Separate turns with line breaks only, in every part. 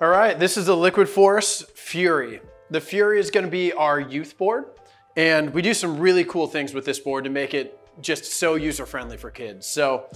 All right, this is the Liquid Force Fury. The Fury is gonna be our youth board, and we do some really cool things with this board to make it just so user-friendly for kids. So,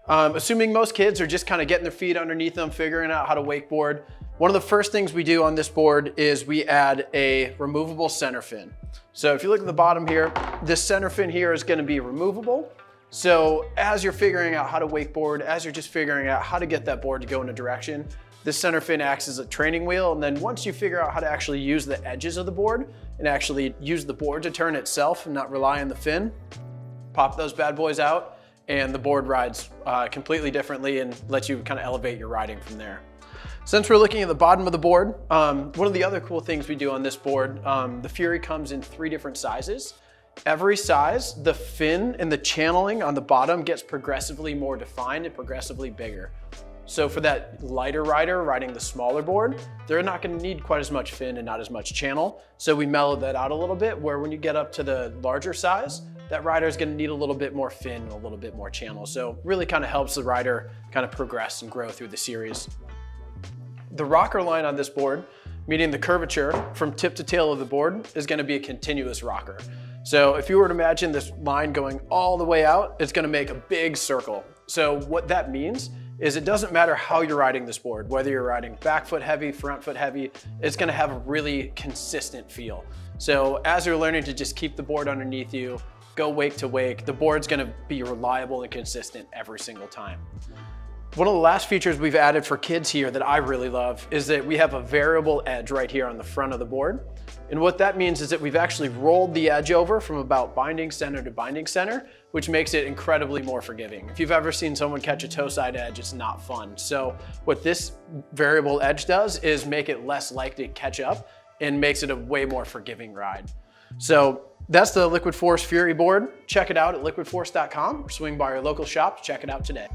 assuming most kids are just kind of getting their feet underneath them, figuring out how to wakeboard, one of the first things we do on this board is we add a removable center fin. So if you look at the bottom here, this center fin here is gonna be removable. So as you're figuring out how to wakeboard, as you're just figuring out how to get that board to go in a direction, this center fin acts as a training wheel. And then once you figure out how to actually use the edges of the board and actually use the board to turn itself and not rely on the fin, pop those bad boys out and the board rides completely differently and lets you kind of elevate your riding from there. Since we're looking at the bottom of the board, one of the other cool things we do on this board, the Fury comes in 3 different sizes. Every size, the fin and the channeling on the bottom gets progressively more defined and progressively bigger. So for that lighter rider riding the smaller board, they're not gonna need quite as much fin and not as much channel. So we mellowed that out a little bit, where when you get up to the larger size, that rider is gonna need a little bit more fin and a little bit more channel. So really kind of helps the rider kind of progress and grow through the series. The rocker line on this board, meaning the curvature from tip to tail of the board, is gonna be a continuous rocker. So if you were to imagine this line going all the way out, it's gonna make a big circle. So what that means is it doesn't matter how you're riding this board, whether you're riding back foot heavy, front foot heavy, it's gonna have a really consistent feel. So as you're learning to just keep the board underneath you, go wake to wake, the board's gonna be reliable and consistent every single time. One of the last features we've added for kids here that I really love is that we have a variable edge right here on the front of the board. And what that means is that we've actually rolled the edge over from about binding center to binding center, which makes it incredibly more forgiving. If you've ever seen someone catch a toe side edge, it's not fun. So what this variable edge does is make it less likely to catch up and makes it a way more forgiving ride. So that's the Liquid Force Fury board. Check it out at liquidforce.com or swing by your local shop to check it out today.